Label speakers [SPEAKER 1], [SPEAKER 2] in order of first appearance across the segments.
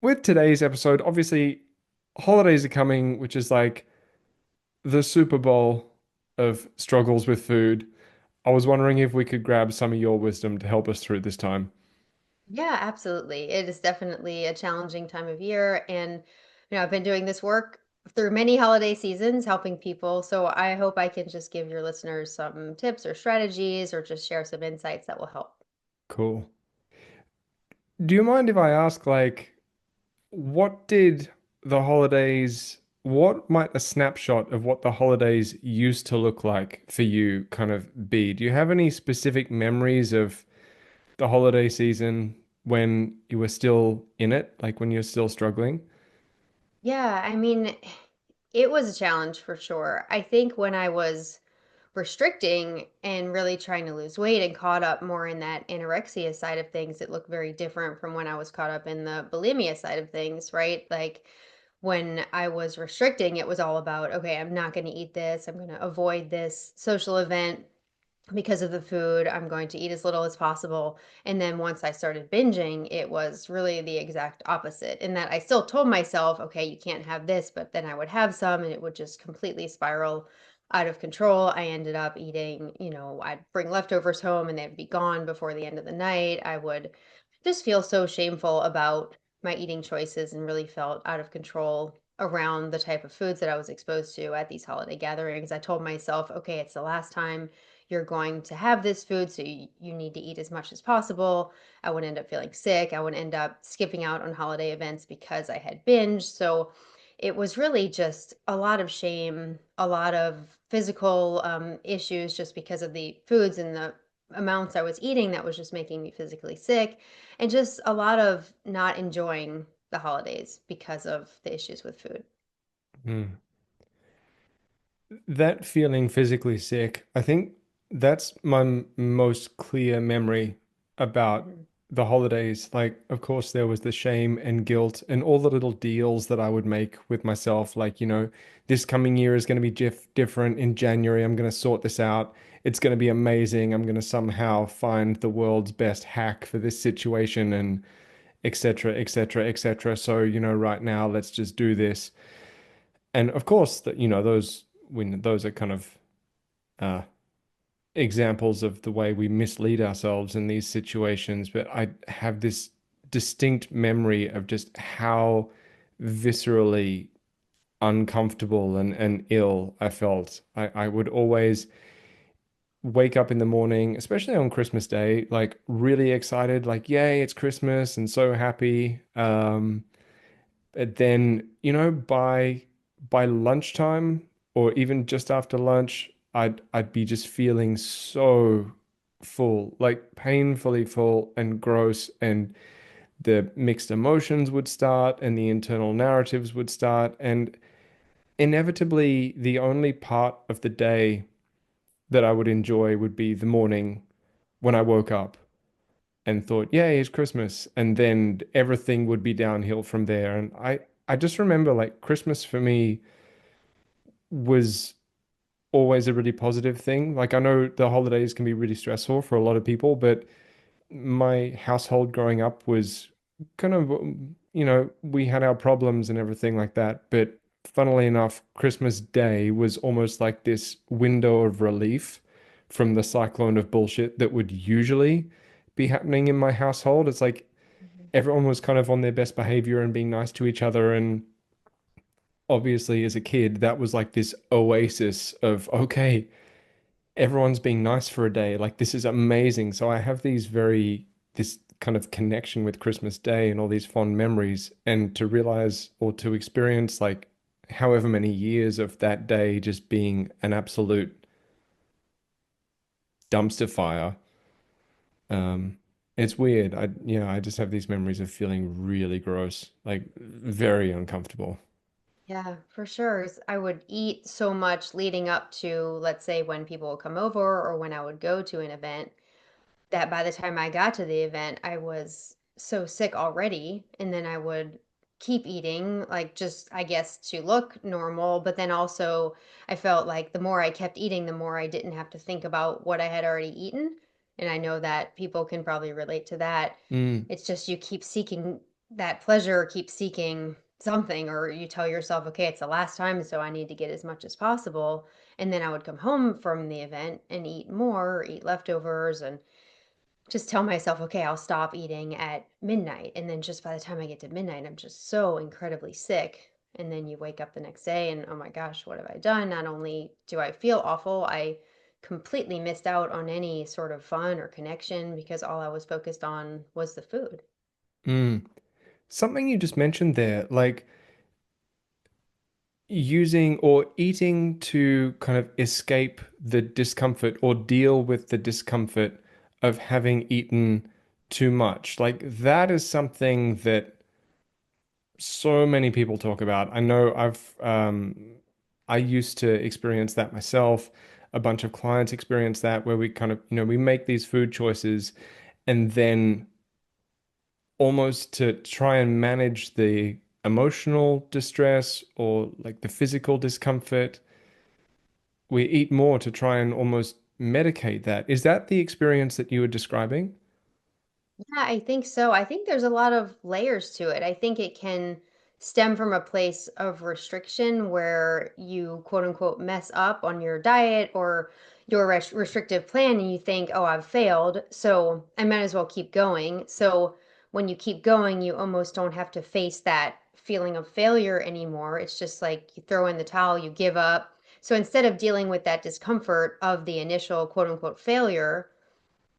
[SPEAKER 1] with today's episode, obviously holidays are coming, which is like the Super Bowl of struggles with food. I was wondering if we could grab some of your wisdom to help us through this time.
[SPEAKER 2] Yeah, absolutely. It is definitely a challenging time of year. And, I've been doing this work through many holiday seasons, helping people. So I hope I can just give your listeners some tips or strategies or just share some insights that will help.
[SPEAKER 1] Cool. Do you mind if I ask, like, what did the holidays, what might a snapshot of what the holidays used to look like for you kind of be? Do you have any specific memories of the holiday season when you were still in it, like when you're still struggling?
[SPEAKER 2] Yeah, I mean, it was a challenge for sure. I think when I was restricting and really trying to lose weight and caught up more in that anorexia side of things, it looked very different from when I was caught up in the bulimia side of things, right? Like when I was restricting, it was all about, okay, I'm not going to eat this. I'm going to avoid this social event because of the food. I'm going to eat as little as possible. And then once I started binging, it was really the exact opposite in that I still told myself, okay, you can't have this, but then I would have some and it would just completely spiral out of control. I ended up eating, I'd bring leftovers home and they'd be gone before the end of the night. I would just feel so shameful about my eating choices and really felt out of control around the type of foods that I was exposed to at these holiday gatherings. I told myself, okay, it's the last time you're going to have this food, so you need to eat as much as possible. I would end up feeling sick. I would end up skipping out on holiday events because I had binge. So it was really just a lot of shame, a lot of physical issues just because of the foods and the amounts I was eating that was just making me physically sick, and just a lot of not enjoying the holidays because of the issues with food.
[SPEAKER 1] Hmm. That feeling physically sick, I think that's my most clear memory about
[SPEAKER 2] Mhm.
[SPEAKER 1] the holidays. Like, of course, there was the shame and guilt and all the little deals that I would make with myself. Like, this coming year is going to be different in January. I'm going to sort this out. It's going to be amazing. I'm going to somehow find the world's best hack for this situation and et cetera, et cetera, et cetera. So, right now, let's just do this. And of course, that those are kind of uh, examples of the way we mislead ourselves in these situations. But I have this distinct memory of just how viscerally uncomfortable and ill I felt. I would always wake up in the morning, especially on Christmas Day, like really excited, like, yay, it's Christmas and so happy. But then, by lunchtime or even just after lunch, I'd be just feeling so full, like painfully full and gross, and the mixed emotions would start and the internal narratives would start, and inevitably the only part of the day that I would enjoy would be the morning when I woke up and thought, yay, it's Christmas. And then everything would be downhill from there. And I just remember like Christmas for me was always a really positive thing. Like I know the holidays can be really stressful for a lot of people, but my household growing up was kind of, we had our problems and everything like that. But funnily enough, Christmas Day was almost like this window of relief from the cyclone of bullshit that would usually be happening in my household. It's like
[SPEAKER 2] Mhm.
[SPEAKER 1] everyone was kind of on their best behavior and being nice to each other. And obviously, as a kid, that was like this oasis of, okay, everyone's being nice for a day. Like, this is amazing. So I have this kind of connection with Christmas Day and all these fond memories. And to realize or to experience, like, however many years of that day just being an absolute dumpster fire. Um, it's weird. I just have these memories of feeling really gross, like very uncomfortable.
[SPEAKER 2] Yeah, for sure. I would eat so much leading up to, let's say, when people would come over or when I would go to an event, that by the time I got to the event, I was so sick already. And then I would keep eating, like just, I guess, to look normal. But then also, I felt like the more I kept eating, the more I didn't have to think about what I had already eaten. And I know that people can probably relate to that.
[SPEAKER 1] Mm,
[SPEAKER 2] It's just you keep seeking that pleasure keeps seeking something, or you tell yourself, okay, it's the last time, so I need to get as much as possible. And then I would come home from the event and eat more, or eat leftovers, and just tell myself, okay, I'll stop eating at midnight. And then just by the time I get to midnight, I'm just so incredibly sick. And then you wake up the next day and, oh my gosh, what have I done? Not only do I feel awful, I completely missed out on any sort of fun or connection because all I was focused on was the food.
[SPEAKER 1] Mm. Something you just mentioned there, like using or eating to kind of escape the discomfort or deal with the discomfort of having eaten too much. Like that is something that so many people talk about. I know I used to experience that myself. A bunch of clients experience that where we kind of, we make these food choices and then almost to try and manage the emotional distress or like the physical discomfort, we eat more to try and almost medicate that. Is that the experience that you were describing?
[SPEAKER 2] Yeah, I think so. I think there's a lot of layers to it. I think it can stem from a place of restriction where you quote unquote mess up on your diet or your restrictive plan and you think, oh, I've failed, so I might as well keep going. So when you keep going, you almost don't have to face that feeling of failure anymore. It's just like you throw in the towel, you give up. So instead of dealing with that discomfort of the initial quote unquote failure,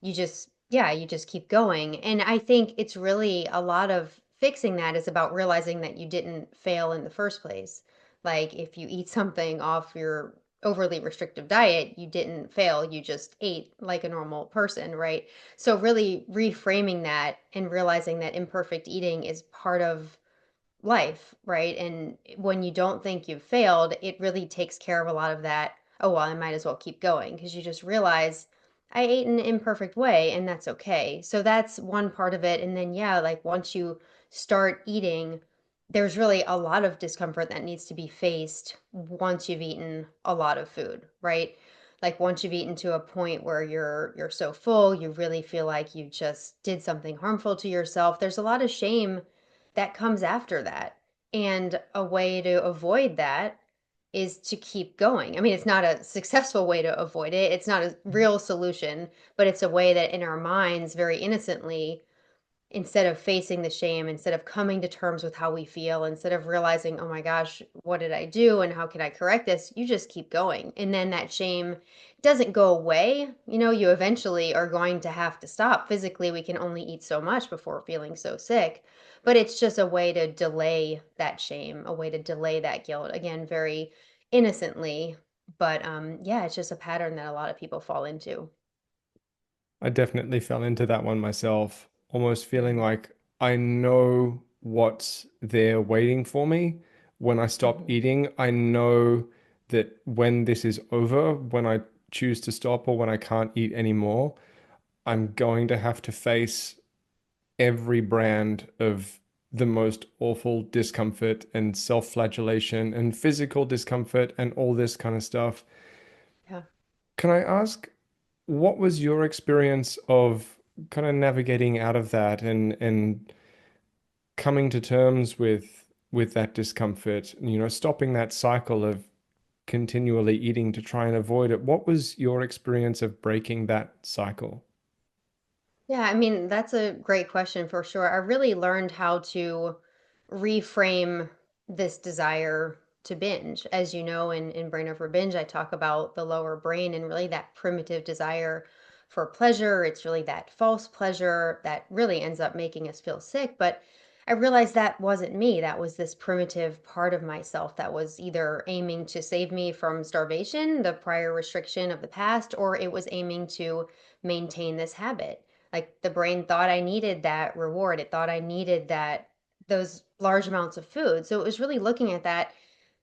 [SPEAKER 2] you just yeah, you just keep going. And I think it's really a lot of fixing that is about realizing that you didn't fail in the first place. Like if you eat something off your overly restrictive diet, you didn't fail, you just ate like a normal person, right? So really reframing that and realizing that imperfect eating is part of life, right? And when you don't think you've failed, it really takes care of a lot of that. Oh, well, I might as well keep going because you just realize I ate in an imperfect way and that's okay. So that's one part of it. And then, yeah, like once you start eating, there's really a lot of discomfort that needs to be faced once you've eaten a lot of food, right? Like once you've eaten to a point where you're so full, you really feel like you just did something harmful to yourself. There's a lot of shame that comes after that. And a way to avoid that is to keep going. I mean, it's not a successful way to avoid it. It's not a real solution, but it's a way that in our minds, very innocently, instead of facing the shame, instead of coming to terms with how we feel, instead of realizing, oh my gosh, what did I do and how can I correct this? You just keep going. And then that shame doesn't go away. You know, you eventually are going to have to stop. Physically, we can only eat so much before feeling so sick. But it's just a way to delay that shame, a way to delay that guilt. Again, very innocently. But yeah, it's just a pattern that a lot of people fall into.
[SPEAKER 1] I definitely fell into that one myself, almost feeling
[SPEAKER 2] Hmm.
[SPEAKER 1] like I know what's there waiting for me when I stop
[SPEAKER 2] Hmm.
[SPEAKER 1] eating. I know that when this is over, when I choose to stop or when I can't eat anymore, I'm going to have to face every brand of the most awful discomfort and self-flagellation and physical discomfort and all this kind of stuff.
[SPEAKER 2] Yeah.
[SPEAKER 1] Can I ask, what was your experience of kind of navigating out of that and coming to terms with that discomfort, stopping that cycle of continually eating to try and avoid it? What was your experience of breaking that cycle?
[SPEAKER 2] Yeah, I mean, that's a great question for sure. I really learned how to reframe this desire to binge. As you know, in Brain Over Binge, I talk about the lower brain and really that primitive desire for pleasure. It's really that false pleasure that really ends up making us feel sick. But I realized that wasn't me. That was this primitive part of myself that was either aiming to save me from starvation, the prior restriction of the past, or it was aiming to maintain this habit. Like the brain thought I needed that reward. It thought I needed that those large amounts of food. So it was really looking at that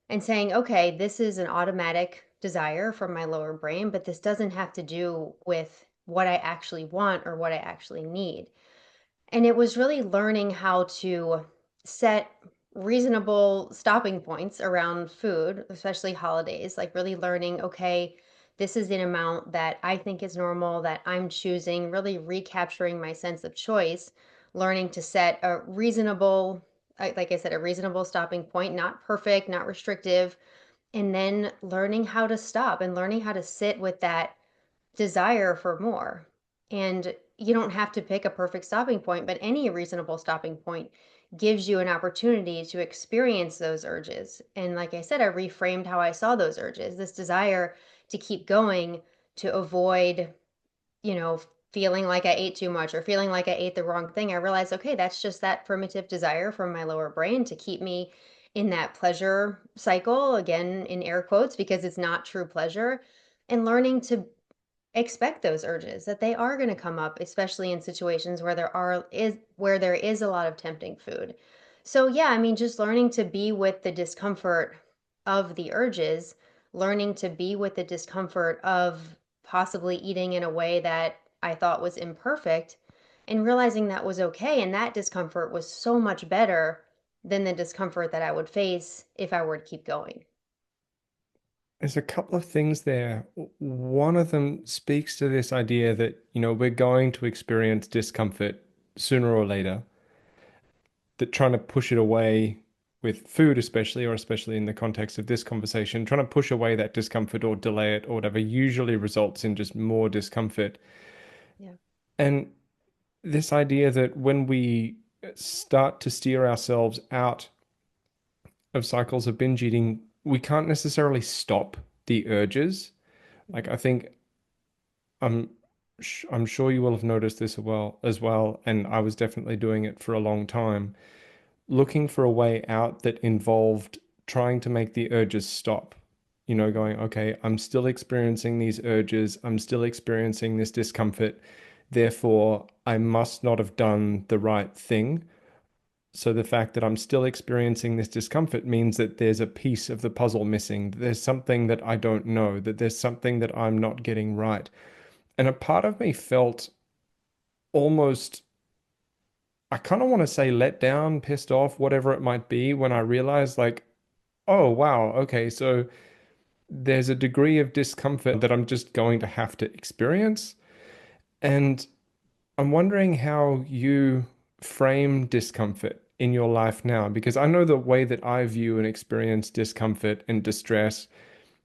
[SPEAKER 2] and saying, okay, this is an automatic desire from my lower brain, but this doesn't have to do with what I actually want or what I actually need. And it was really learning how to set reasonable stopping points around food, especially holidays, like really learning, okay, this is an amount that I think is normal, that I'm choosing, really recapturing my sense of choice, learning to set a reasonable, like I said, a reasonable stopping point, not perfect, not restrictive, and then learning how to stop and learning how to sit with that desire for more. And you don't have to pick a perfect stopping point, but any reasonable stopping point gives you an opportunity to experience those urges. And like I said, I reframed how I saw those urges, this desire to keep going, to avoid, you know, feeling like I ate too much or feeling like I ate the wrong thing. I realized, okay, that's just that primitive desire from my lower brain to keep me in that pleasure cycle, again, in air quotes, because it's not true pleasure. And learning to expect those urges that they are going to come up, especially in situations where there is a lot of tempting food. So yeah, I mean, just learning to be with the discomfort of the urges, learning to be with the discomfort of possibly eating in a way that I thought was imperfect, and realizing that was okay, and that discomfort was so much better than the discomfort that I would face if I were to keep going.
[SPEAKER 1] There's a couple of things there. One of them speaks to this idea that, we're going to experience discomfort sooner or later, that trying to push it away with food, especially, or especially in the context of this conversation, trying to push away that discomfort or delay it or whatever usually results in just more discomfort.
[SPEAKER 2] Yeah.
[SPEAKER 1] And this idea that when we start to steer ourselves out of cycles of binge eating, we can't necessarily stop the urges. Like I think I'm I'm sure you will have noticed this as well, and I was definitely doing it for a long time, looking for a way out that involved trying to make the urges stop. Going, okay, I'm still experiencing these urges, I'm still experiencing this discomfort, therefore I must not have done the right thing. So the fact that I'm still experiencing this discomfort means that there's a piece of the puzzle missing. There's something that I don't know, that there's something that I'm not getting right. And a part of me felt almost, I kind of want to say let down, pissed off, whatever it might be, when I realized, like, oh, wow, okay, so there's a degree of discomfort that I'm just going to have to experience. And I'm wondering how you frame discomfort in your life now, because I know the way that I view and experience discomfort and distress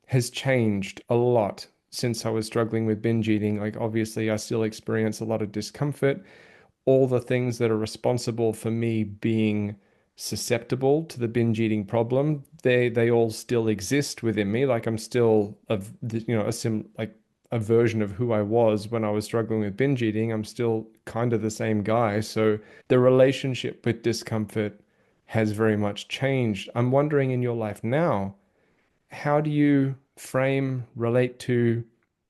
[SPEAKER 1] has changed a lot since I was struggling with binge eating. Like, obviously, I still experience a lot of discomfort. All the things that are responsible for me being susceptible to the binge eating problem, they all still exist within me. Like I'm still of a version of who I was when I was struggling with binge eating. I'm still kind of the same guy. So the relationship with discomfort has very much changed. I'm wondering, in your life now, how do you frame, relate to,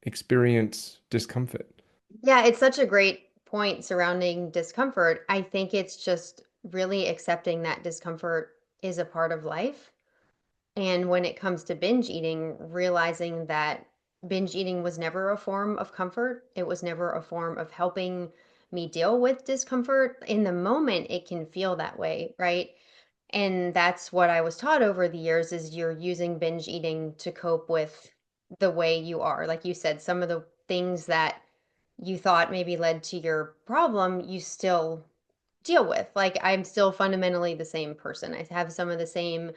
[SPEAKER 1] experience discomfort?
[SPEAKER 2] Yeah, it's such a great point surrounding discomfort. I think it's just really accepting that discomfort is a part of life. And when it comes to binge eating, realizing that binge eating was never a form of comfort, it was never a form of helping me deal with discomfort. In the moment, it can feel that way, right? And that's what I was taught over the years is you're using binge eating to cope with the way you are. Like you said, some of the things that you thought maybe led to your problem, you still deal with. Like I'm still fundamentally the same person. I have some of the same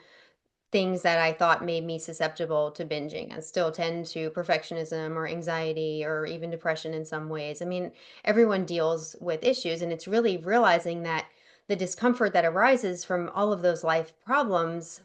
[SPEAKER 2] things that I thought made me susceptible to binging. I still tend to perfectionism or anxiety or even depression in some ways. I mean, everyone deals with issues, and it's really realizing that the discomfort that arises from all of those life problems,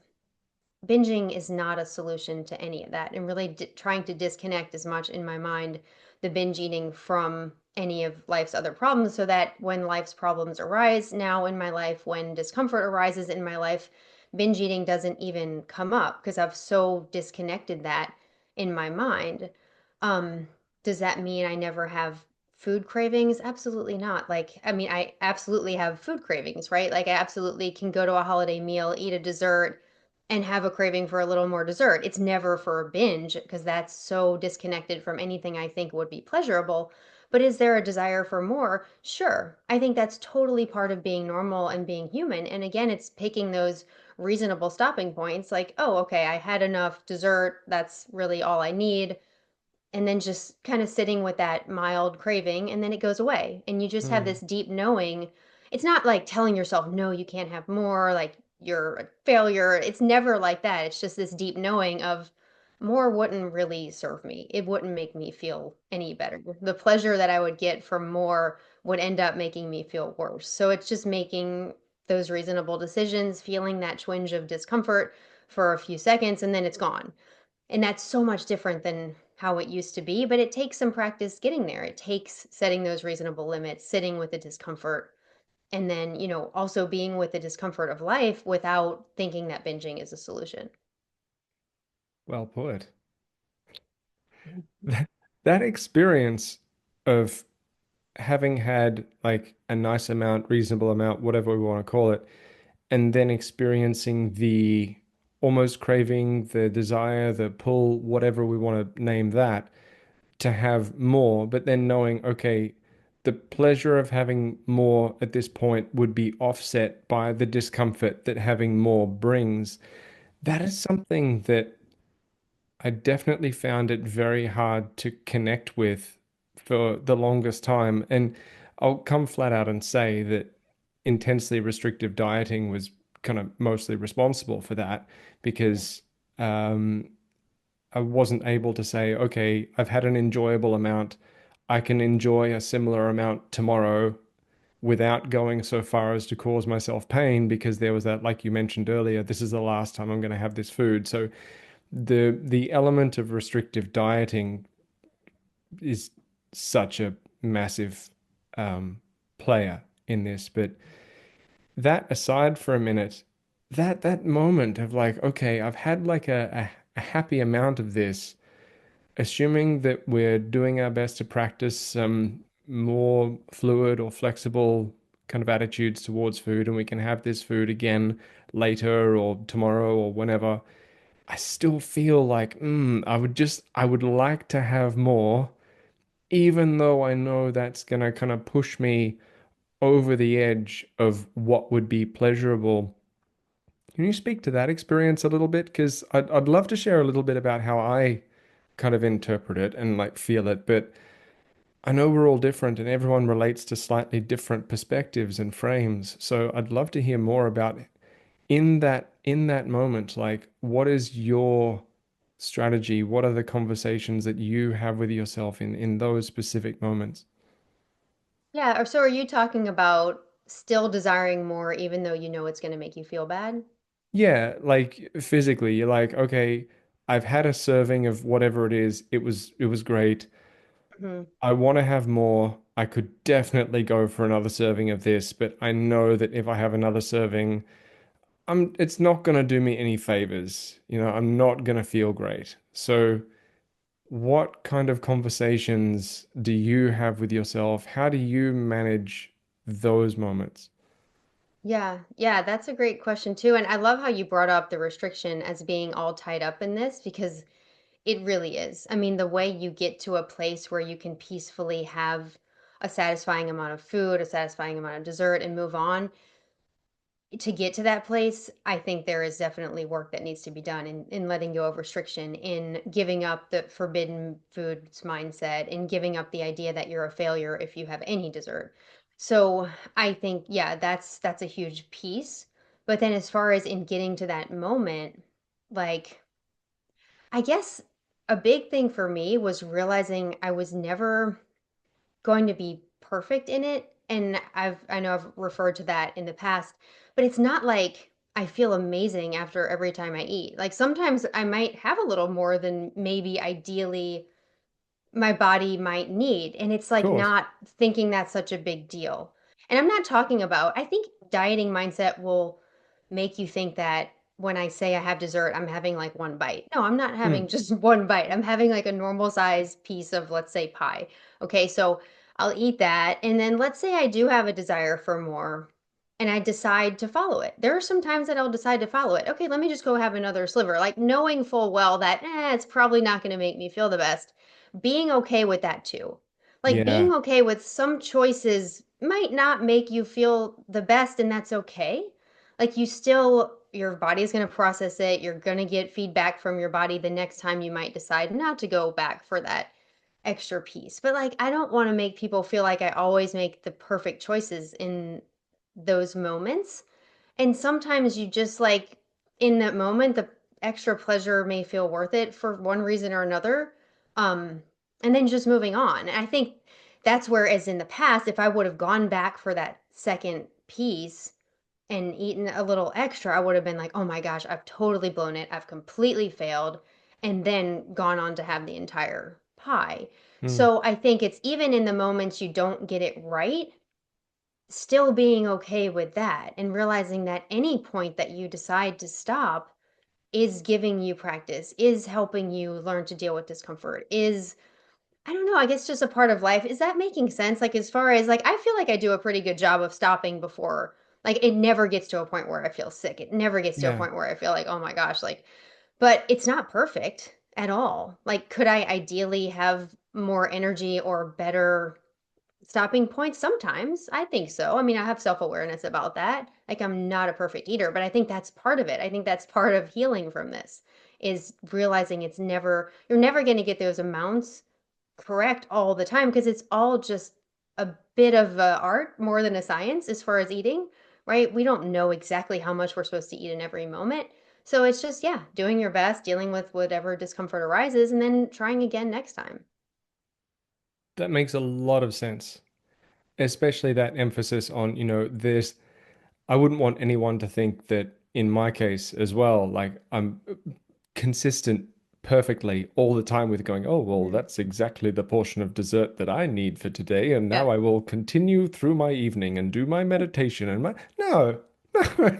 [SPEAKER 2] binging is not a solution to any of that, and really trying to disconnect as much in my mind the binge eating from any of life's other problems so that when life's problems arise now in my life, when discomfort arises in my life, binge eating doesn't even come up because I've so disconnected that in my mind. um does that mean I never have food cravings? Absolutely not. Like, I mean, I absolutely have food cravings, right? Like I absolutely can go to a holiday meal, eat a dessert, and have a craving for a little more dessert. It's never for a binge because that's so disconnected from anything I think would be pleasurable. But is there a desire for more? Sure. I think that's totally part of being normal and being human. And again, it's picking those reasonable stopping points like, oh, okay, I had enough dessert. That's really all I need. And then just kind of sitting with that mild craving, and then it goes away. And you just have
[SPEAKER 1] Hmm.
[SPEAKER 2] this deep knowing. it's not like telling yourself, no, you can't have more, like you're a failure. It's never like that. It's just this deep knowing of more wouldn't really serve me. It wouldn't make me feel any better. The pleasure that I would get from more would end up making me feel worse. So it's just making those reasonable decisions, feeling that twinge of discomfort for a few seconds, and then it's gone. And that's so much different than how it used to be, but it takes some practice getting there. It takes setting those reasonable limits, sitting with the discomfort, and then, also being with the discomfort of life without thinking that binging is a solution.
[SPEAKER 1] Well put. That experience of having had like a nice amount, reasonable amount, whatever we want to call it, and then experiencing the almost craving, the desire, the pull, whatever we want to name that, to have more, but then knowing, okay, the pleasure of having more at this point would be offset by the discomfort that having more brings. That is something that I definitely found it very hard to connect with for the longest time. And I'll come flat out and say that intensely restrictive dieting was kind of mostly responsible for that because um, I wasn't able to say, okay, I've had an enjoyable amount. I can enjoy a similar amount tomorrow without going so far as to cause myself pain because there was that, like you mentioned earlier, this is the last time I'm going to have this food. So the element of restrictive dieting is such a massive um, player in this. But that aside for a minute, that moment of like, okay, I've had like a happy amount of this, assuming that we're doing our best to practice some more fluid or flexible kind of attitudes towards food, and we can have this food again later or tomorrow or whenever. I still feel like, I would like to have more, even though I know that's gonna kind of push me over the edge of what would be pleasurable. Can you speak to that experience a little bit? Because I'd love to share a little bit about how I kind of interpret it and like feel it, but I know we're all different and everyone relates to slightly different perspectives and frames. So I'd love to hear more about in that moment, like what is your strategy? What are the conversations that you have with yourself in those specific moments?
[SPEAKER 2] Yeah, or so are you talking about still desiring more even though you know it's going to make you feel bad?
[SPEAKER 1] Yeah, like physically, you're like, okay, I've had a serving of whatever it is. It was great.
[SPEAKER 2] Hmm.
[SPEAKER 1] I want to have more. I could definitely go for another serving of this, but I know that if I have another serving, it's not going to do me any favors. I'm not going to feel great. So, what kind of conversations do you have with yourself? How do you manage those moments?
[SPEAKER 2] Yeah, yeah, that's a great question too. And I love how you brought up the restriction as being all tied up in this because it really is. I mean, the way you get to a place where you can peacefully have a satisfying amount of food, a satisfying amount of dessert, and move on, to get to that place, I think there is definitely work that needs to be done in letting go of restriction, in giving up the forbidden foods mindset, in giving up the idea that you're a failure if you have any dessert. So I think, yeah, that's a huge piece. But then as far as in getting to that moment, like I guess a big thing for me was realizing I was never going to be perfect in it. And I know I've referred to that in the past, but it's not like I feel amazing after every time I eat. Like sometimes I might have a little more than maybe ideally my body might need. And it's
[SPEAKER 1] Of
[SPEAKER 2] like
[SPEAKER 1] course.
[SPEAKER 2] not thinking that's such a big deal. And I'm not talking about, I think dieting mindset will make you think that when I say I have dessert, I'm having like one bite. No, I'm not having
[SPEAKER 1] Mm,
[SPEAKER 2] just one bite. I'm having like a normal size piece of, let's say, pie. Okay, so I'll eat that. And then let's say I do have a desire for more and I decide to follow it. There are some times that I'll decide to follow it. Okay, let me just go have another sliver, like knowing full well that it's probably not going to make me feel the best, being okay with that too. Like
[SPEAKER 1] yeah.
[SPEAKER 2] being okay with some choices might not make you feel the best, and that's okay. Like your body is going to process it. You're going to get feedback from your body the next time you might decide not to go back for that extra piece. But like, I don't want to make people feel like I always make the perfect choices in those moments. And sometimes you just like in that moment, the extra pleasure may feel worth it for one reason or another. Um, and then just moving on. And I think that's where, as in the past, if I would have gone back for that second piece and eaten a little extra, I would have been like, oh my gosh, I've totally blown it. I've completely failed. And then gone on to have the entire pie.
[SPEAKER 1] Mm.
[SPEAKER 2] So I think it's even in the moments you don't get it right, still being okay with that and realizing that any point that you decide to stop is giving you practice, is helping you learn to deal with discomfort, is, I don't know, I guess just a part of life. Is that making sense? Like, as far as like, I feel like I do a pretty good job of stopping before, like, it never gets to a point where I feel sick. It never gets to a
[SPEAKER 1] Yeah.
[SPEAKER 2] point where I feel like, oh my gosh, like, but it's not perfect at all. Like, could I ideally have more energy or better stopping points? Sometimes. I think so. I mean, I have self-awareness about that. Like, I'm not a perfect eater, but I think that's part of it. I think that's part of healing from this, is realizing it's never, you're never going to get those amounts correct all the time, because it's all just a bit of a art more than a science as far as eating, right? We don't know exactly how much we're supposed to eat in every moment. So it's just, yeah, doing your best, dealing with whatever discomfort arises, and then trying again next time.
[SPEAKER 1] That makes a lot of sense, especially that emphasis on, this. I wouldn't want anyone to think that in my case as well, like I'm consistent perfectly all the time with going, oh, well,
[SPEAKER 2] Mhm.
[SPEAKER 1] that's exactly the portion of dessert that I need for today. And
[SPEAKER 2] Yeah.
[SPEAKER 1] now I will continue through my evening and do my meditation and my, no, no,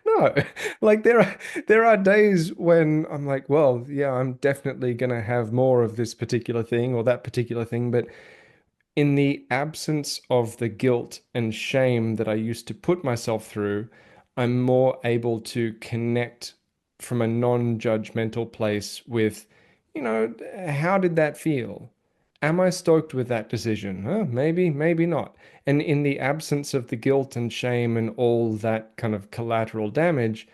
[SPEAKER 1] no. Like there are days when I'm like, well, yeah, I'm definitely gonna have more of this particular thing or that particular thing, but in the absence of the guilt and shame that I used to put myself through, I'm more able to connect from a non-judgmental place with, how did that feel? Am I stoked with that decision? Huh, maybe, maybe not. And in the absence of the guilt and shame and all that kind of collateral damage,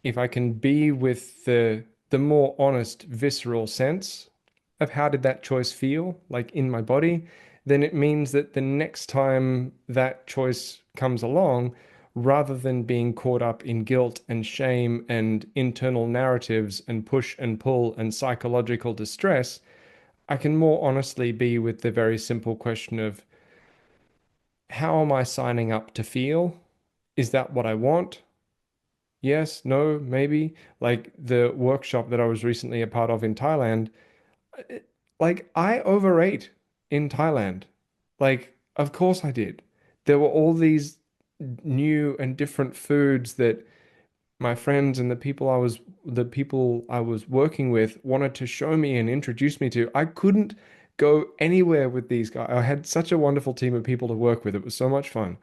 [SPEAKER 1] if I can be with the more honest, visceral sense of how did that choice feel, like in my body, then it means that the next time that choice comes along, rather than being caught up in guilt and shame and internal narratives and push and pull and psychological distress, I can more honestly be with the very simple question of how am I signing up to feel? Is that what I want? Yes, no, maybe. Like the workshop that I was recently a part of in Thailand, like I overate in Thailand. Like, of course I did. There were all these new and different foods that my friends and the people I was working with wanted to show me and introduce me to. I couldn't go anywhere with these guys. I had such a wonderful team of people to work with. It was so much fun.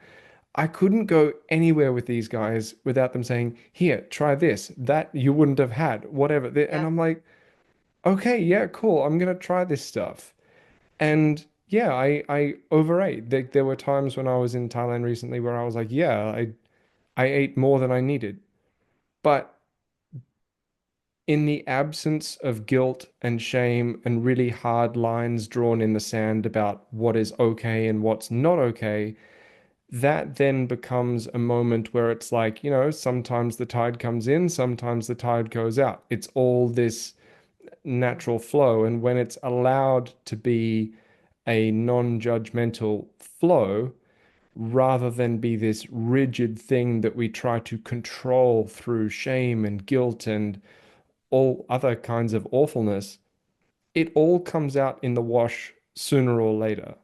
[SPEAKER 1] I couldn't go anywhere with these guys without them saying, "Here, try this, that you wouldn't have had, whatever." And
[SPEAKER 2] Yeah.
[SPEAKER 1] I'm like, "Okay, yeah, cool. I'm gonna try this stuff." And yeah, I overate. There were times when I was in Thailand recently where I was like, "Yeah, I ate more than I needed." But in the absence of guilt and shame and really hard lines drawn in the sand about what is okay and what's not okay, that then becomes a moment where it's like, sometimes the tide comes in, sometimes the tide goes out. It's all this natural flow. And when it's allowed to be a non-judgmental flow, rather than be this rigid thing that we try to control through shame and guilt and all other kinds of awfulness, it all comes out in the wash sooner or later,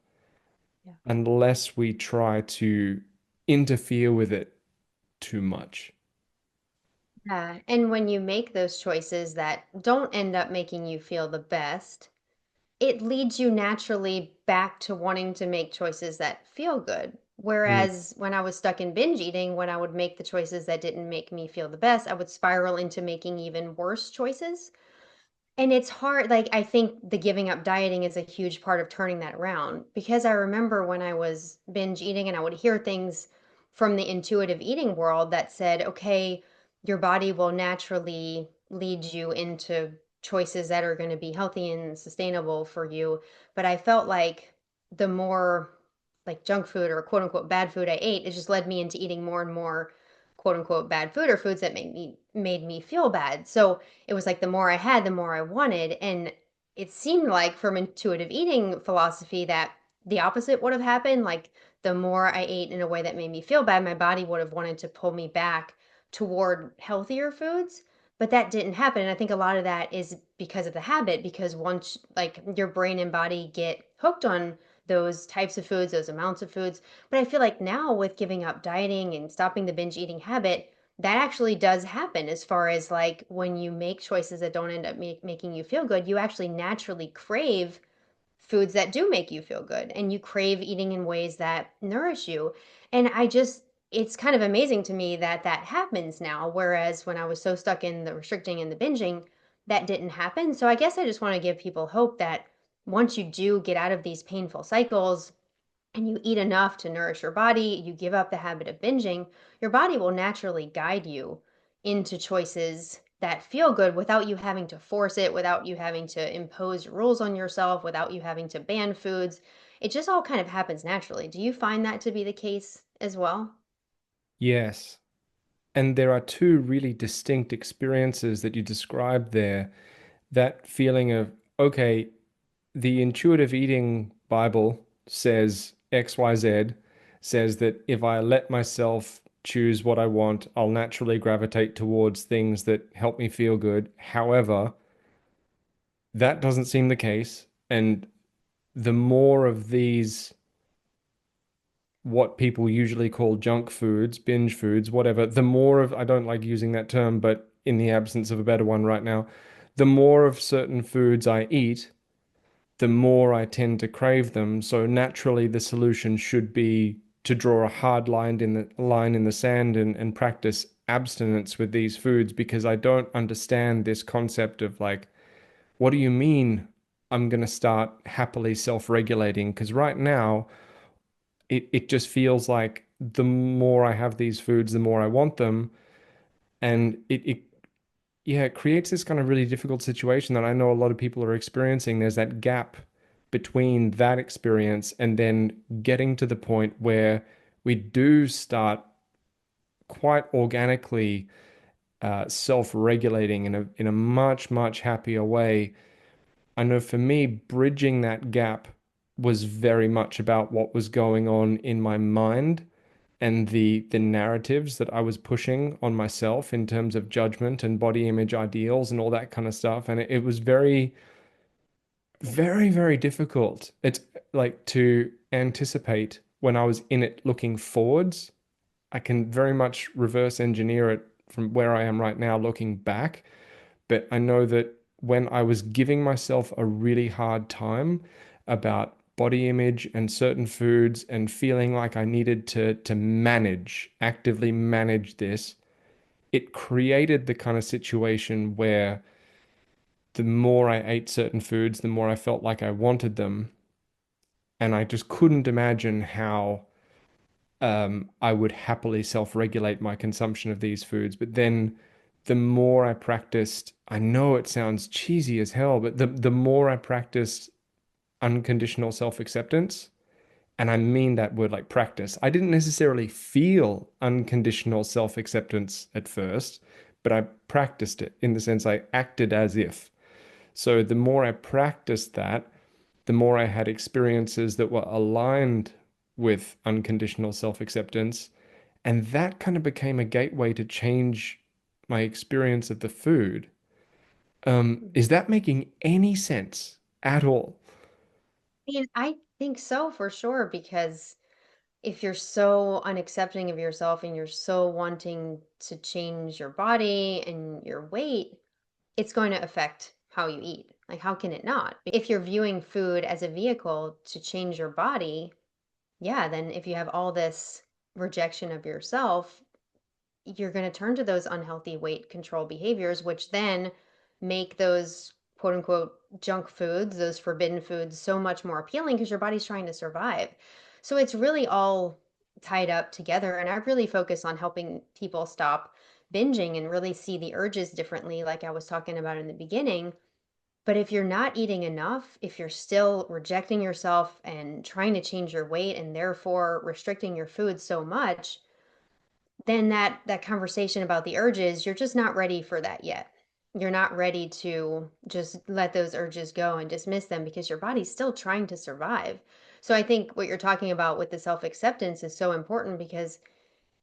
[SPEAKER 2] Yeah.
[SPEAKER 1] unless we try to interfere with it too much.
[SPEAKER 2] Yeah. And when you make those choices that don't end up making you feel the best, it leads you naturally back to wanting to make choices that feel good.
[SPEAKER 1] Mm.
[SPEAKER 2] Whereas when I was stuck in binge eating, when I would make the choices that didn't make me feel the best, I would spiral into making even worse choices. And it's hard, like, I think the giving up dieting is a huge part of turning that around, because I remember when I was binge eating and I would hear things from the intuitive eating world that said, okay, your body will naturally lead you into choices that are going to be healthy and sustainable for you. But I felt like the more like junk food or quote unquote bad food I ate, it just led me into eating more and more quote unquote bad food or foods that made me feel bad. So it was like the more I had, the more I wanted. And it seemed like from intuitive eating philosophy that the opposite would have happened. Like the more I ate in a way that made me feel bad, my body would have wanted to pull me back toward healthier foods. But that didn't happen. And I think a lot of that is because of the habit, because once like your brain and body get hooked on those types of foods, those amounts of foods. But I feel like now with giving up dieting and stopping the binge eating habit, that actually does happen as far as like when you make choices that don't end up making you feel good, you actually naturally crave foods that do make you feel good and you crave eating in ways that nourish you. And it's kind of amazing to me that that happens now. Whereas when I was so stuck in the restricting and the binging, that didn't happen. So I guess I just want to give people hope that once you do get out of these painful cycles, and you eat enough to nourish your body, you give up the habit of binging, your body will naturally guide you into choices that feel good without you having to force it, without you having to impose rules on yourself, without you having to ban foods. It just all kind of happens naturally. Do you find that to be the case as well?
[SPEAKER 1] Yes. And there are two really distinct experiences that you described there. That feeling of, okay, the intuitive eating Bible says XYZ, says that if I let myself choose what I want, I'll naturally gravitate towards things that help me feel good. However, that doesn't seem the case. And the more of these, what people usually call junk foods, binge foods, whatever, the more of, I don't like using that term, but in the absence of a better one right now, the more of certain foods I eat, the more I tend to crave them. So naturally, the solution should be to draw a hard line in the sand and practice abstinence with these foods because I don't understand this concept of like, what do you mean I'm going to start happily self-regulating? Because right now, it just feels like the more I have these foods, the more I want them. And it yeah, it creates this kind of really difficult situation that I know a lot of people are experiencing. There's that gap between that experience and then getting to the point where we do start quite organically self-regulating in a much, much happier way. I know for me, bridging that gap was very much about what was going on in my mind and the narratives that I was pushing on myself in terms of judgment and body image ideals and all that kind of stuff. And it was very, very, very difficult. It's like to anticipate when I was in it looking forwards. I can very much reverse engineer it from where I am right now looking back. But I know that when I was giving myself a really hard time about body image and certain foods and feeling like I needed to actively manage this, it created the kind of situation where the more I ate certain foods, the more I felt like I wanted them. And I just couldn't imagine how I would happily self-regulate my consumption of these foods. But then the more I practiced, I know it sounds cheesy as hell, but the more I practiced unconditional self-acceptance, and I mean that word like practice, I didn't necessarily feel unconditional self-acceptance at first, but I practiced it in the sense I acted as if. So the more I practiced that, the more I had experiences that were aligned with unconditional self-acceptance. And that kind of became a gateway to change my experience of the food. Is that making any sense at all?
[SPEAKER 2] I mean, I think so for sure, because if you're so unaccepting of yourself and you're so wanting to change your body and your weight, it's going to affect how you eat. Like, how can it not? If you're viewing food as a vehicle to change your body, yeah, then if you have all this rejection of yourself, you're going to turn to those unhealthy weight control behaviors, which then make those quote unquote junk foods, those forbidden foods, so much more appealing because your body's trying to survive. So it's really all tied up together. And I really focus on helping people stop binging and really see the urges differently, like I was talking about in the beginning, But if you're not eating enough, if you're still rejecting yourself and trying to change your weight and therefore restricting your food so much, then that conversation about the urges, you're just not ready for that yet. You're not ready to just let those urges go and dismiss them because your body's still trying to survive. So I think what you're talking about with the self-acceptance is so important because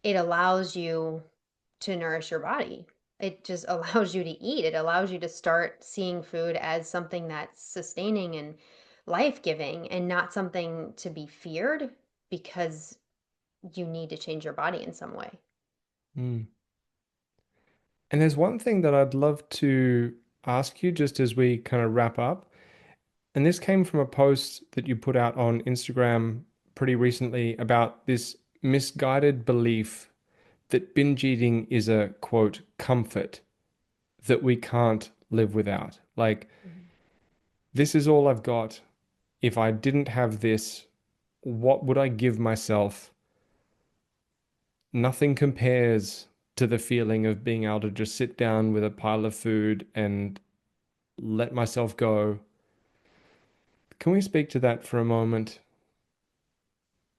[SPEAKER 2] it allows you to nourish your body. It just allows you to eat. It allows you to start seeing food as something that's sustaining and life-giving and not something to be feared because you need to change your body in some way.
[SPEAKER 1] Mm. And there's one thing that I'd love to ask you just as we kind of wrap up. And this came from a post that you put out on Instagram pretty recently about this misguided belief that binge eating is a quote, comfort that we can't live without. Like,
[SPEAKER 2] Mhm.
[SPEAKER 1] this is all I've got. If I didn't have this, what would I give myself? Nothing compares to the feeling of being able to just sit down with a pile of food and let myself go. Can we speak to that for a moment?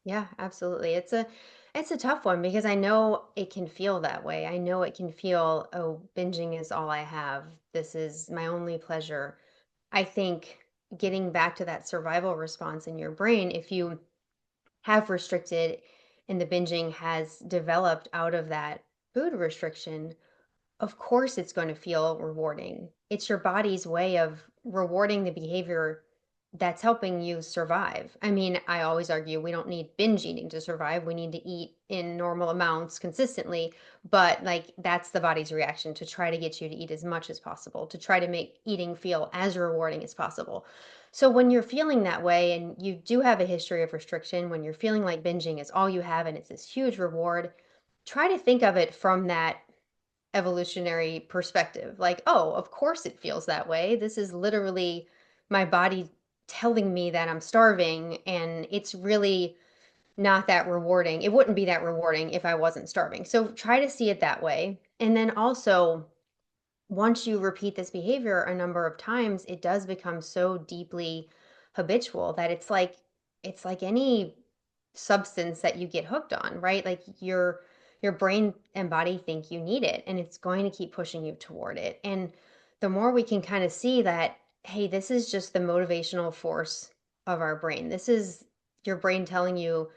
[SPEAKER 2] Yeah, absolutely. It's a tough one because I know it can feel that way. I know it can feel, oh, binging is all I have. This is my only pleasure. I think getting back to that survival response in your brain, if you have restricted and the binging has developed out of that food restriction, of course it's going to feel rewarding. It's your body's way of rewarding the behavior that's helping you survive. I mean, I always argue we don't need binge eating to survive. We need to eat in normal amounts consistently, but like that's the body's reaction to try to get you to eat as much as possible, to try to make eating feel as rewarding as possible. So when you're feeling that way and you do have a history of restriction, when you're feeling like binging is all you have and it's this huge reward, try to think of it from that evolutionary perspective. Like, oh, of course it feels that way. This is literally my body telling me that I'm starving, and it's really not that rewarding. It wouldn't be that rewarding if I wasn't starving. So try to see it that way. And then also, once you repeat this behavior a number of times, it does become so deeply habitual that it's like any substance that you get hooked on, right? Like your brain and body think you need it and it's going to keep pushing you toward it. And the more we can kind of see that, hey, this is just the motivational force of our brain. This is your brain telling you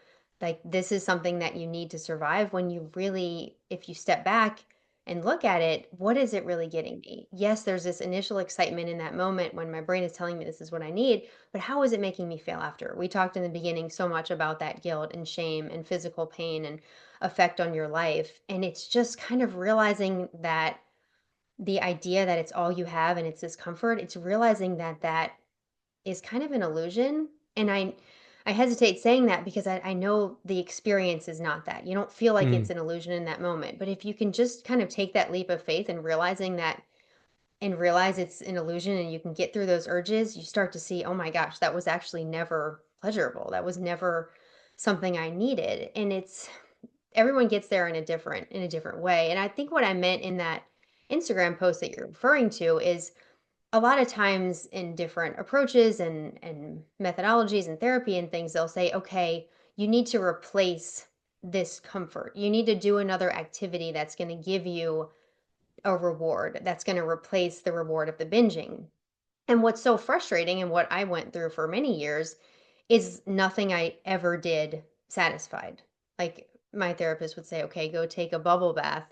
[SPEAKER 2] like this is something that you need to survive when you really, if you step back and look at it, what is it really getting me? Yes, there's this initial excitement in that moment when my brain is telling me this is what I need, but how is it making me feel after? We talked in the beginning so much about that guilt and shame and physical pain and effect on your life. And it's just kind of realizing that the idea that it's all you have and it's this comfort, it's realizing that that is kind of an illusion. And I hesitate saying that because I know the experience is not that. You don't feel like it's
[SPEAKER 1] Mm.
[SPEAKER 2] an illusion in that moment. But if you can just kind of take that leap of faith and realizing that and realize it's an illusion and you can get through those urges, you start to see, oh my gosh, that was actually never pleasurable. That was never something I needed. And it's everyone gets there in a different way. And I think what I meant in that Instagram post that you're referring to is a lot of times in different approaches and methodologies and therapy and things, they'll say, okay, you need to replace this comfort. You need to do another activity that's going to give you a reward, that's going to replace the reward of the binging. And what's so frustrating and what I went through for many years is nothing I ever did satisfied. Like my therapist would say, okay, go take a bubble bath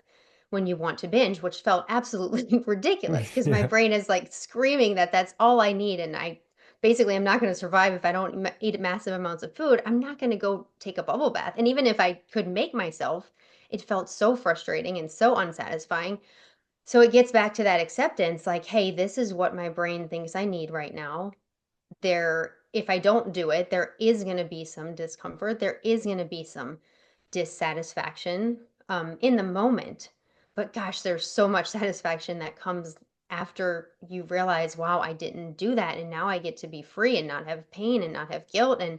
[SPEAKER 2] when you want to binge, which felt absolutely ridiculous because my
[SPEAKER 1] Yeah.
[SPEAKER 2] brain is like screaming that that's all I need. And I basically am not going to survive if I don't eat massive amounts of food. I'm not going to go take a bubble bath. And even if I could make myself, it felt so frustrating and so unsatisfying. So it gets back to that acceptance like, hey, this is what my brain thinks I need right now. If I don't do it, there is going to be some discomfort. There is going to be some dissatisfaction in the moment. But gosh, there's so much satisfaction that comes after you realize, wow, I didn't do that. And now I get to be free and not have pain and not have guilt and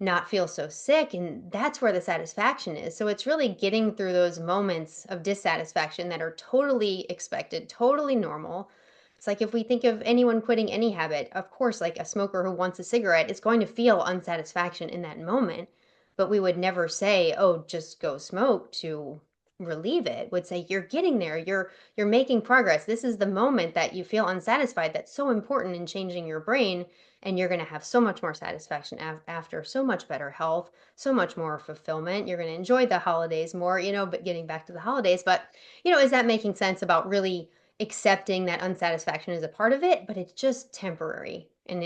[SPEAKER 2] not feel so sick. And that's where the satisfaction is. So it's really getting through those moments of dissatisfaction that are totally expected, totally normal, It's like if we think of anyone quitting any habit, of course, like a smoker who wants a cigarette is going to feel unsatisfaction in that moment, but we would never say, "Oh, just go smoke to relieve it." Would say, "You're getting there. You're making progress. This is the moment that you feel unsatisfied that's so important in changing your brain, and you're going to have so much more satisfaction after, so much better health, so much more fulfillment. You're going to enjoy the holidays more, but getting back to the holidays, but is that making sense about really accepting that unsatisfaction is a part of it, but it's just temporary and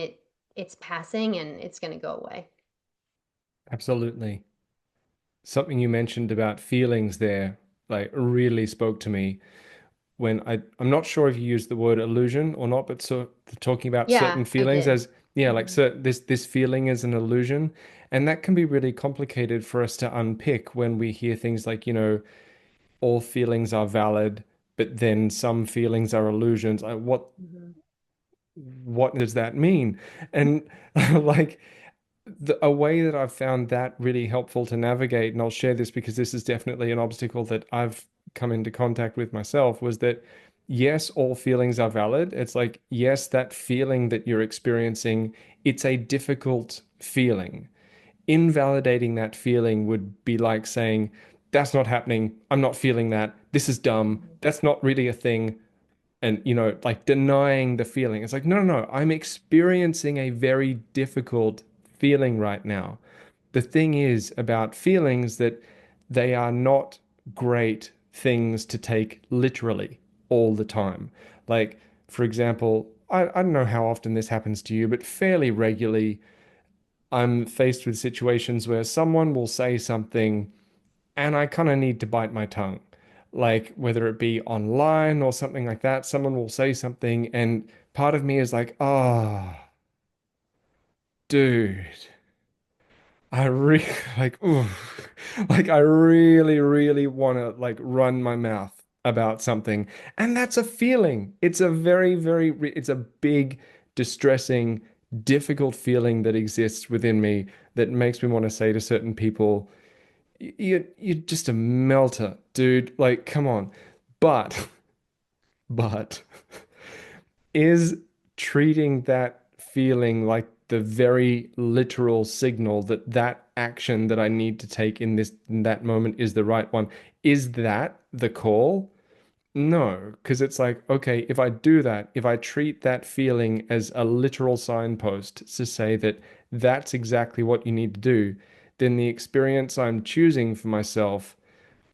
[SPEAKER 2] it's passing and it's going to go away.
[SPEAKER 1] Absolutely. Something you mentioned about feelings there, like really spoke to me when I'm not sure if you used the word illusion or not, but so talking about certain
[SPEAKER 2] Yeah, I
[SPEAKER 1] feelings
[SPEAKER 2] did.
[SPEAKER 1] as yeah, like
[SPEAKER 2] Hmm.
[SPEAKER 1] this feeling is an illusion, and that can be really complicated for us to unpick when we hear things like, all feelings are valid, but then some feelings are illusions. Like
[SPEAKER 2] Hmm.
[SPEAKER 1] what does that mean? And like a way that I've found that really helpful to navigate, and I'll share this because this is definitely an obstacle that I've come into contact with myself, was that yes, all feelings are valid. It's like, yes, that feeling that you're experiencing, it's a difficult feeling. Invalidating that feeling would be like saying, that's not happening. I'm not feeling that. This is dumb.
[SPEAKER 2] Hmm.
[SPEAKER 1] That's not really a thing, and like denying the feeling. It's like, no, no, no, I'm experiencing a very difficult feeling right now. The thing is about feelings that they are not great things to take literally all the time. Like, for example, I don't know how often this happens to you, but fairly regularly I'm faced with situations where someone will say something and I kind of need to bite my tongue. Like, whether it be online or something like that, someone will say something, and part of me is like, oh, dude, I really like, ooh, like, I really, really want to like run my mouth about something. And that's a feeling. It's a very, it's a big, distressing, difficult feeling that exists within me that makes me want to say to certain people, you're just a melter, dude. Like, come on. But, but is treating that feeling like the very literal signal that that action that I need to take in that moment is the right one? Is that the call? No, because it's like, okay, if I do that, if I treat that feeling as a literal signpost to say that that's exactly what you need to do, then the experience I'm choosing for myself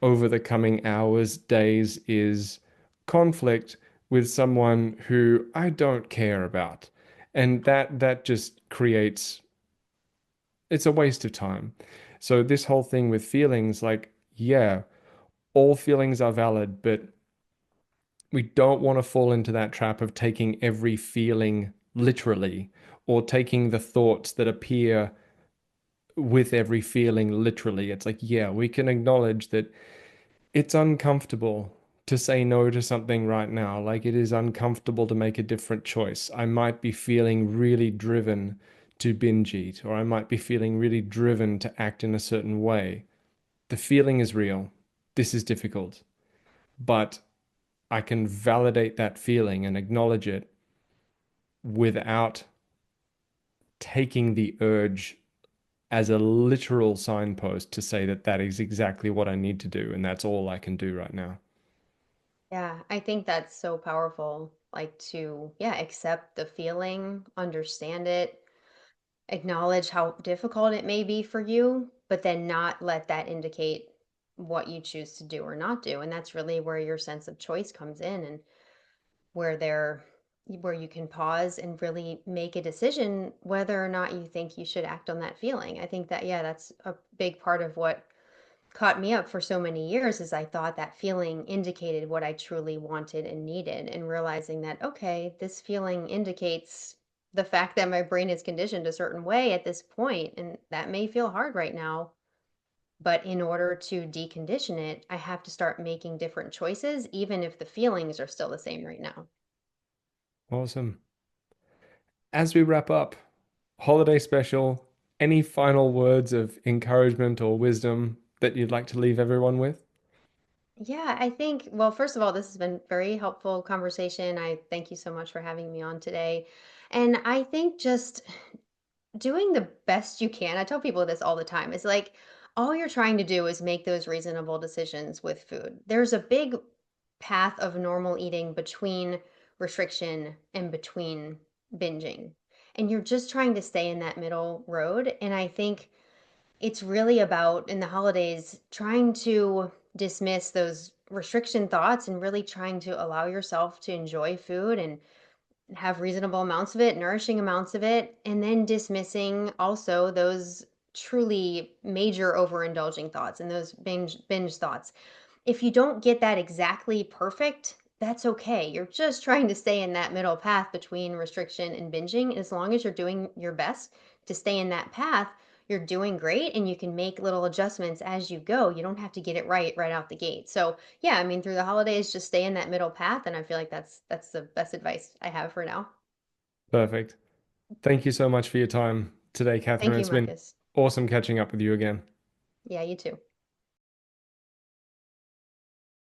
[SPEAKER 1] over the coming hours, days is conflict with someone who I don't care about. And that just creates it's a waste of time. So this whole thing with feelings, like, yeah, all feelings are valid, but we don't want to fall into that trap of taking every feeling literally or taking the thoughts that appear with every feeling literally. It's like, yeah, we can acknowledge that it's uncomfortable to say no to something right now. Like it is uncomfortable to make a different choice. I might be feeling really driven to binge eat, or I might be feeling really driven to act in a certain way. The feeling is real. This is difficult, but I can validate that feeling and acknowledge it without taking the urge as a literal signpost to say that that is exactly what I need to do and that's all I can do right now.
[SPEAKER 2] Yeah, I think that's so powerful. Like to, yeah, accept the feeling, understand it, acknowledge how difficult it may be for you, but then not let that indicate what you choose to do or not do. And that's really where your sense of choice comes in and where you can pause and really make a decision whether or not you think you should act on that feeling. I think that yeah, that's a big part of what caught me up for so many years is I thought that feeling indicated what I truly wanted and needed, and realizing that, okay, this feeling indicates the fact that my brain is conditioned a certain way at this point, and that may feel hard right now. But in order to decondition it, I have to start making different choices, even if the feelings are still the same right now.
[SPEAKER 1] Awesome. As we wrap up, holiday special, any final words of encouragement or wisdom that you'd like to leave everyone with?
[SPEAKER 2] Yeah, I think, well, first of all, this has been very helpful conversation. I thank you so much for having me on today. And I think just doing the best you can. I tell people this all the time. It's like all you're trying to do is make those reasonable decisions with food. There's a big path of normal eating between restriction and between binging. And you're just trying to stay in that middle road. And I think it's really about in the holidays trying to dismiss those restriction thoughts and really trying to allow yourself to enjoy food and have reasonable amounts of it, nourishing amounts of it, and then dismissing also those truly major overindulging thoughts and those binge thoughts. If you don't get that exactly perfect, that's okay. You're just trying to stay in that middle path between restriction and binging. As long as you're doing your best to stay in that path, you're doing great and you can make little adjustments as you go. You don't have to get it right out the gate. So, yeah, I mean through the holidays just stay in that middle path and I feel like that's the best advice I have for now.
[SPEAKER 1] Perfect. Thank you so much for your time today,
[SPEAKER 2] Thank
[SPEAKER 1] Catherine.
[SPEAKER 2] you,
[SPEAKER 1] It's been
[SPEAKER 2] Marcus.
[SPEAKER 1] awesome catching up with you again.
[SPEAKER 2] Yeah, you too.